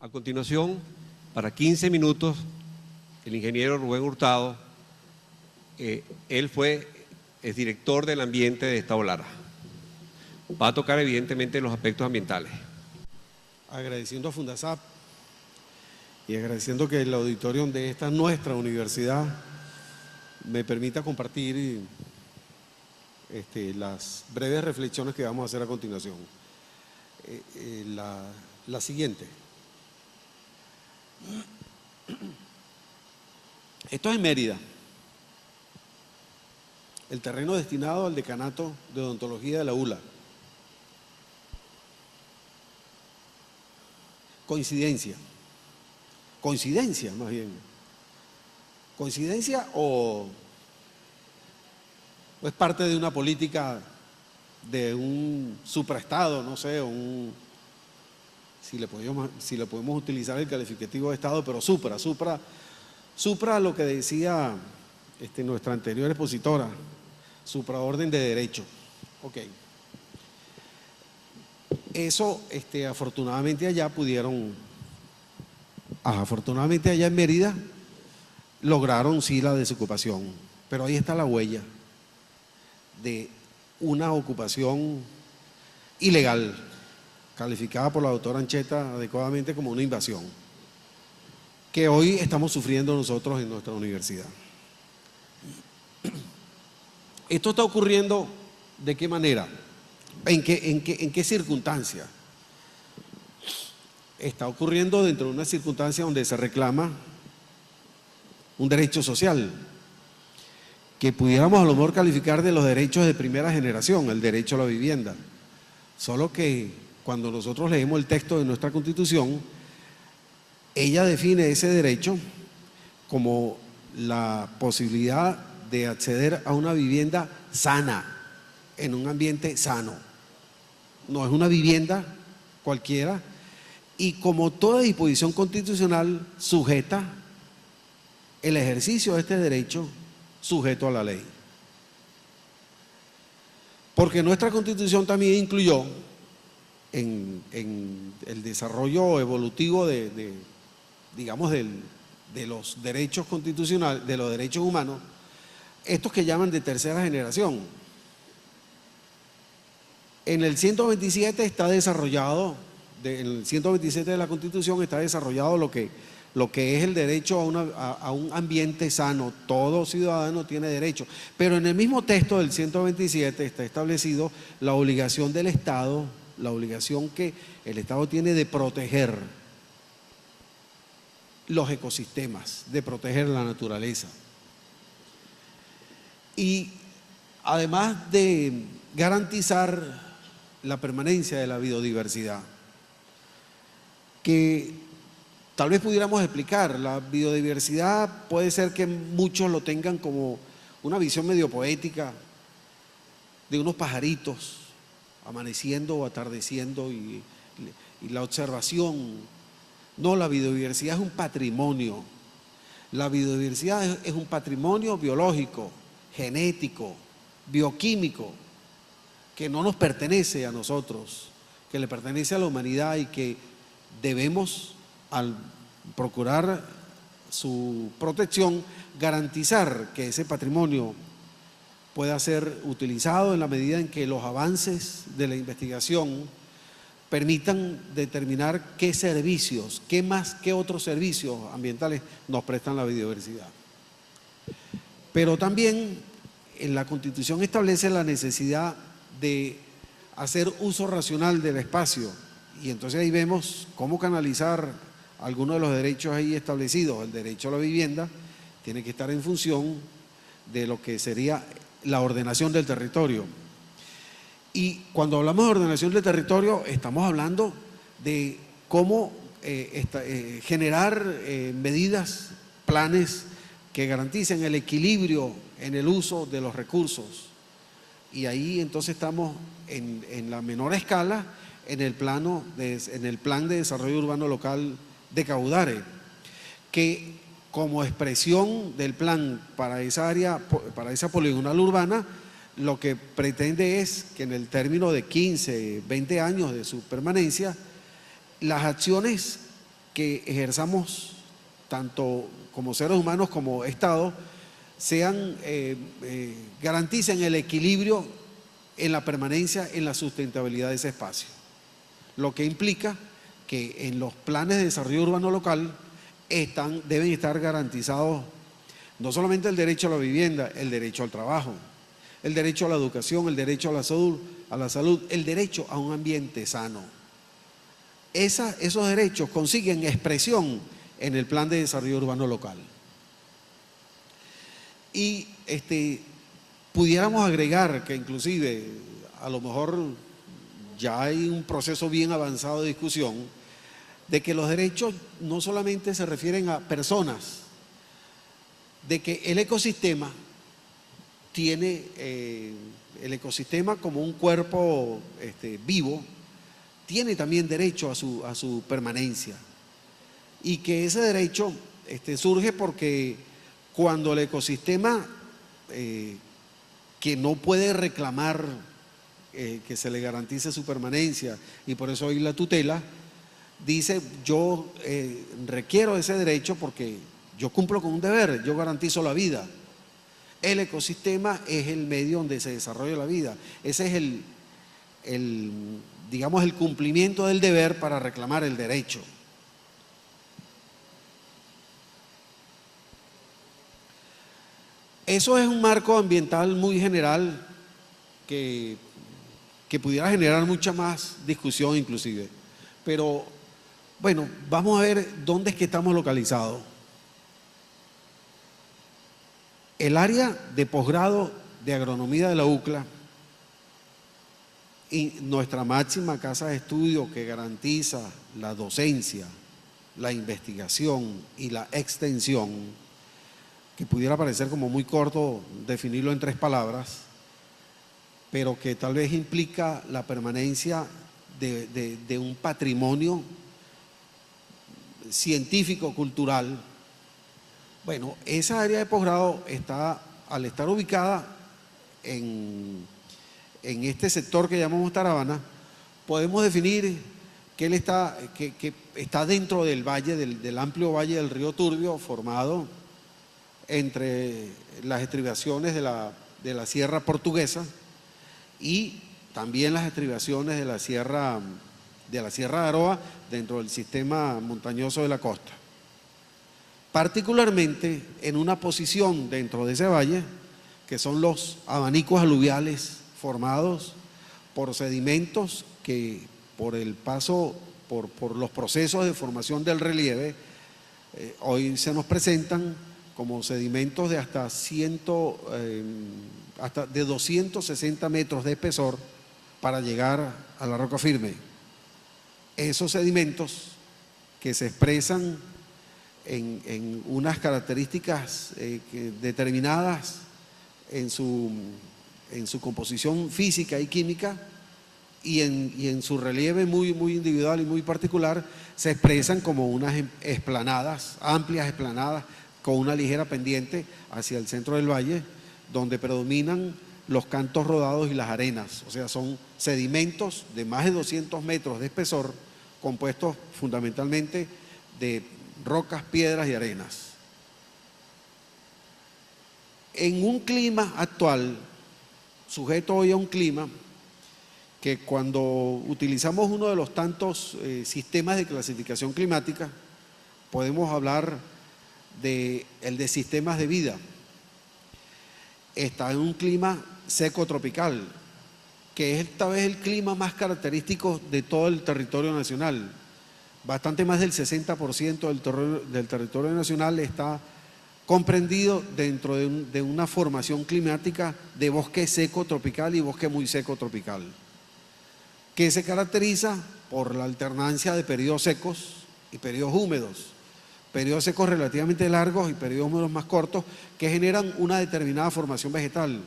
A continuación, para 15 minutos, el ingeniero Rubén Hurtado, él es director del ambiente de Estado Lara. Va a tocar evidentemente los aspectos ambientales. Agradeciendo a Fundasap y agradeciendo que el auditorio de esta nuestra universidad me permita compartir las breves reflexiones que vamos a hacer a continuación. La siguiente. Esto es en Mérida, el terreno destinado al decanato de odontología de la ULA. Coincidencia más bien. Coincidencia o es parte de una política de un supraestado, no sé, si le podemos utilizar el calificativo de estado, pero supra lo que decía nuestra anterior expositora, supraorden de derecho. Ok. Eso, afortunadamente allá en Mérida, lograron sí la desocupación, pero ahí está la huella de una ocupación ilegal, calificada por la doctora Ancheta adecuadamente como una invasión, que hoy estamos sufriendo nosotros en nuestra universidad. Esto está ocurriendo ¿de qué manera? ¿En qué circunstancia? Está ocurriendo dentro de una circunstancia donde se reclama un derecho social, que pudiéramos a lo mejor calificar de los derechos de primera generación, el derecho a la vivienda. Solo que cuando nosotros leemos el texto de nuestra Constitución, ella define ese derecho como la posibilidad de acceder a una vivienda sana, en un ambiente sano. No es una vivienda cualquiera y como toda disposición constitucional sujeta el ejercicio de este derecho sujeto a la ley. Porque nuestra Constitución también incluyó en el desarrollo evolutivo de los derechos constitucionales, de los derechos humanos, estos que llaman de tercera generación. En el 127 está desarrollado, en el 127 de la Constitución está desarrollado lo que es el derecho a un ambiente sano. Todo ciudadano tiene derecho, pero en el mismo texto del 127 está establecido la obligación del Estado, la obligación que el Estado tiene de proteger los ecosistemas, de proteger la naturaleza. Y además de garantizar la permanencia de la biodiversidad, que tal vez pudiéramos explicar, la biodiversidad puede ser que muchos lo tengan como una visión medio poética de unos pajaritos amaneciendo o atardeciendo y la observación. No, la biodiversidad es un patrimonio. La biodiversidad es un patrimonio biológico, genético, bioquímico, que no nos pertenece a nosotros, que le pertenece a la humanidad y que debemos, al procurar su protección, garantizar que ese patrimonio pueda ser utilizado en la medida en que los avances de la investigación permitan determinar qué servicios, qué otros servicios ambientales nos prestan la biodiversidad. Pero también en la Constitución establece la necesidad de hacer uso racional del espacio y entonces ahí vemos cómo canalizar algunos de los derechos ahí establecidos. El derecho a la vivienda tiene que estar en función de lo que sería la ordenación del territorio. Y cuando hablamos de ordenación del territorio, estamos hablando de cómo generar medidas, planes que garanticen el equilibrio en el uso de los recursos. Y ahí entonces estamos en la menor escala en el plan de desarrollo urbano local de Caudare, que como expresión del plan para esa área, para esa poligonal urbana, lo que pretende es que en el término de 15, 20 años de su permanencia, las acciones que ejerzamos, tanto como seres humanos como Estado, garanticen el equilibrio en la permanencia, en la sustentabilidad de ese espacio. Lo que implica que en los planes de desarrollo urbano local deben estar garantizados no solamente el derecho a la vivienda, el derecho al trabajo, el derecho a la educación, el derecho a la salud, el derecho a un ambiente sano. Esos derechos consiguen expresión en el plan de desarrollo urbano local. Y pudiéramos agregar que inclusive a lo mejor ya hay un proceso bien avanzado de discusión de que los derechos no solamente se refieren a personas, de que el ecosistema tiene, el ecosistema como un cuerpo vivo, tiene también derecho a su permanencia, y que ese derecho surge porque cuando el ecosistema que no puede reclamar que se le garantice su permanencia, y por eso hoy la tutela dice: yo requiero ese derecho porque yo cumplo con un deber, yo garantizo la vida. El ecosistema es el medio donde se desarrolla la vida. Ese es digamos, el cumplimiento del deber para reclamar el derecho. Eso es un marco ambiental muy general que pudiera generar mucha más discusión inclusive. Pero bueno, vamos a ver dónde es que estamos localizados. El área de posgrado de agronomía de la UCLA y nuestra máxima casa de estudio que garantiza la docencia, la investigación y la extensión, que pudiera parecer como muy corto definirlo en 3 palabras, pero que tal vez implica la permanencia de un patrimonio científico, cultural. Bueno, esa área de posgrado al estar ubicada en este sector que llamamos Taravana, podemos definir que está dentro del valle, del amplio valle del río Turbio, formado entre las estribaciones de la Sierra Portuguesa y también las estribaciones de la Sierra de Aroa, dentro del sistema montañoso de la costa. Particularmente en una posición dentro de ese valle, que son los abanicos aluviales formados por sedimentos que por el paso, por los procesos de formación del relieve, hoy se nos presentan como sedimentos de hasta de 260 metros de espesor para llegar a la roca firme. Esos sedimentos que se expresan en unas características determinadas en su composición física y química y en su relieve muy, muy individual y muy particular, se expresan como unas esplanadas, amplias esplanadas con una ligera pendiente hacia el centro del valle, donde predominan los cantos rodados y las arenas. O sea, son sedimentos de más de 200 metros de espesor, compuestos fundamentalmente de rocas, piedras y arenas. En un clima actual, sujeto hoy a un clima que cuando utilizamos uno de los tantos sistemas de clasificación climática, podemos hablar el de sistemas de vida. Está en un clima seco tropical, que es esta vez el clima más característico de todo el territorio nacional. Bastante más del 60% del territorio nacional está comprendido dentro de una formación climática de bosque seco tropical y bosque muy seco tropical, que se caracteriza por la alternancia de periodos secos y periodos húmedos. Periodos secos relativamente largos y periodos húmedos más cortos, que generan una determinada formación vegetal,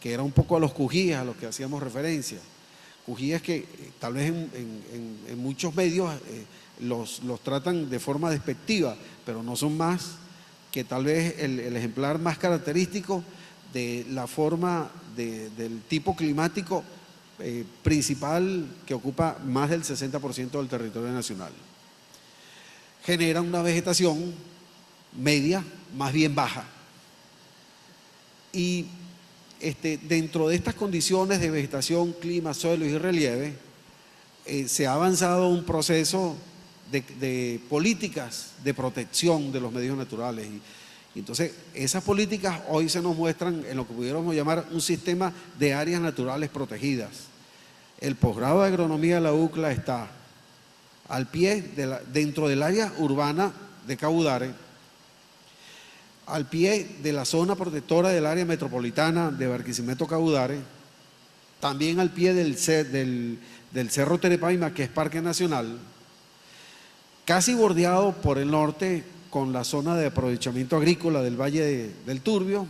que era un poco a los cujíes a los que hacíamos referencia. Cujíes que tal vez en muchos medios los tratan de forma despectiva, pero no son más que tal vez el ejemplar más característico de la forma del tipo climático principal que ocupa más del 60% del territorio nacional. generan una vegetación media, más bien baja. Y dentro de estas condiciones de vegetación, clima, suelo y relieve, se ha avanzado un proceso de políticas de protección de los medios naturales. Y entonces, esas políticas hoy se nos muestran en lo que pudiéramos llamar un sistema de áreas naturales protegidas. El posgrado de agronomía de la UCLA está al pie, dentro del área urbana de Cabudare, al pie de la zona protectora del área metropolitana de Barquisimeto-Cabudare, también al pie del Cerro Terepaima, que es Parque Nacional, casi bordeado por el norte con la zona de aprovechamiento agrícola del Valle del Turbio,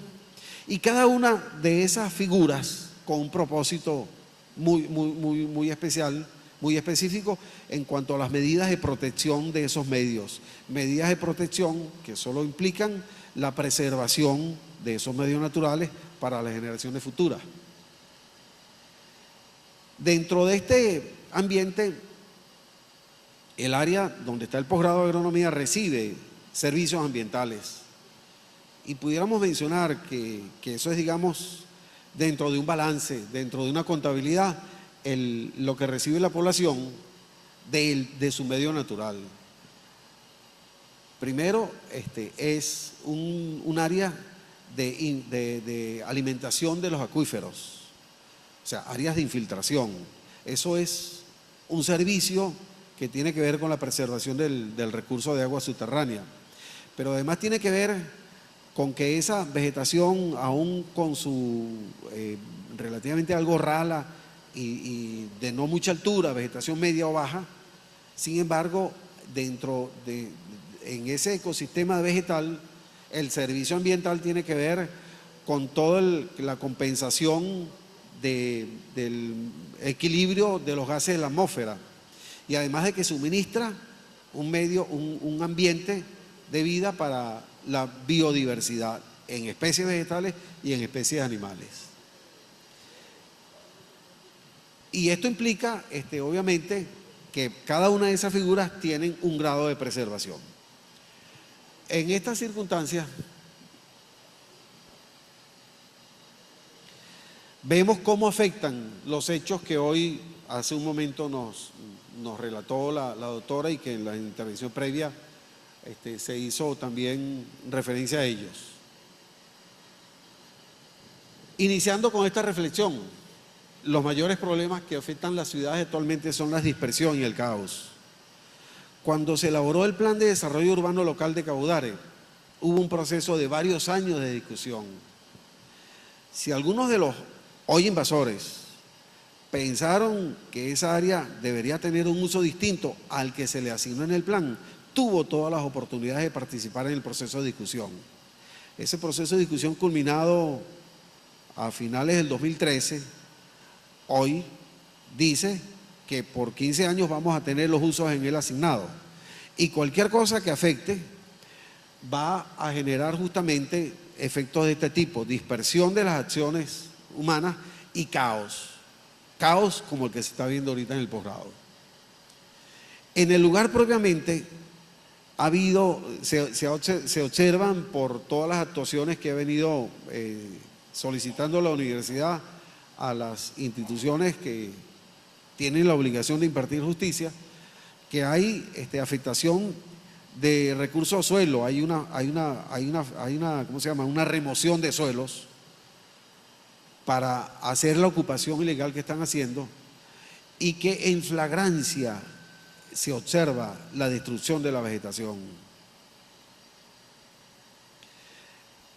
y cada una de esas figuras con un propósito muy especial, muy específico en cuanto a las medidas de protección de esos medios. Medidas de protección que solo implican la preservación de esos medios naturales para las generaciones futuras. Dentro de este ambiente, el área donde está el posgrado de agronomía recibe servicios ambientales. Y pudiéramos mencionar que eso es, digamos, dentro de un balance, dentro de una contabilidad, lo que recibe la población de su medio natural. Primero, es un área de alimentación de los acuíferos, o sea, áreas de infiltración. Eso es un servicio que tiene que ver con la preservación del recurso de agua subterránea, pero además tiene que ver con que esa vegetación, aún con su relativamente algo rala y de no mucha altura, vegetación media o baja, sin embargo, en ese ecosistema vegetal, el servicio ambiental tiene que ver con toda la compensación del equilibrio de los gases de la atmósfera, y además de que suministra un ambiente de vida para la biodiversidad en especies vegetales y en especies animales. Y esto implica, obviamente, que cada una de esas figuras tienen un grado de preservación. En estas circunstancias, vemos cómo afectan los hechos que hoy, hace un momento, nos relató la doctora, y que en la intervención previa se hizo también referencia a ellos. Iniciando con esta reflexión, los mayores problemas que afectan las ciudades actualmente son la dispersión y el caos. Cuando se elaboró el Plan de Desarrollo Urbano Local de Cabudare, hubo un proceso de varios años de discusión. Si algunos de los hoy invasores pensaron que esa área debería tener un uso distinto al que se le asignó en el plan, tuvo todas las oportunidades de participar en el proceso de discusión. Ese proceso de discusión, culminado a finales del 2013, hoy dice que por 15 años vamos a tener los usos en él asignados, y cualquier cosa que afecte va a generar justamente efectos de este tipo: dispersión de las acciones humanas y caos como el que se está viendo ahorita en el posgrado. En el lugar propiamente se observan, por todas las actuaciones que ha venido solicitando la universidad a las instituciones que tienen la obligación de impartir justicia, que hay afectación de recursos a suelo, hay una ¿cómo se llama?, una remoción de suelos para hacer la ocupación ilegal que están haciendo, y que en flagrancia se observa la destrucción de la vegetación.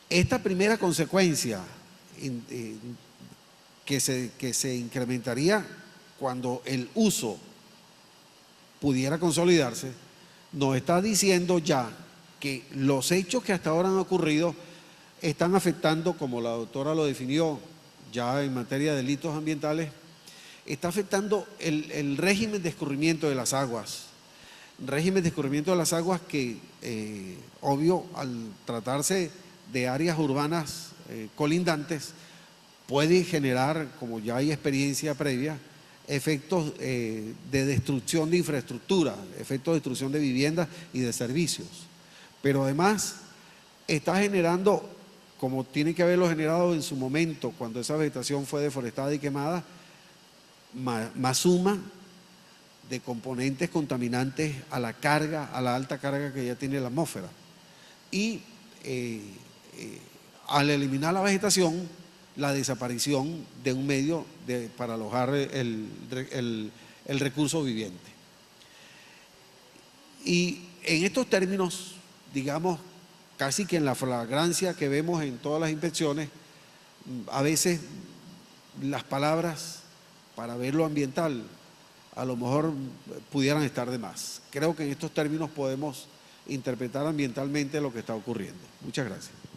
Esta primera consecuencia que se incrementaría cuando el uso pudiera consolidarse, nos está diciendo ya que los hechos que hasta ahora han ocurrido están afectando, como la doctora lo definió ya en materia de delitos ambientales, está afectando el régimen de escurrimiento de las aguas. Régimen de escurrimiento de las aguas que, obvio, al tratarse de áreas urbanas colindantes, puede generar, como ya hay experiencia previa, efectos de destrucción de infraestructura, efectos de destrucción de viviendas y de servicios. Pero además está generando, como tiene que haberlo generado en su momento, cuando esa vegetación fue deforestada y quemada, más suma de componentes contaminantes a la carga, a la alta carga que ya tiene la atmósfera. Y al eliminar la vegetación, la desaparición de un medio para alojar el recurso viviente. Y en estos términos, digamos, casi que en la flagrancia que vemos en todas las inspecciones, a veces las palabras para ver lo ambiental a lo mejor pudieran estar de más. Creo que en estos términos podemos interpretar ambientalmente lo que está ocurriendo. Muchas gracias.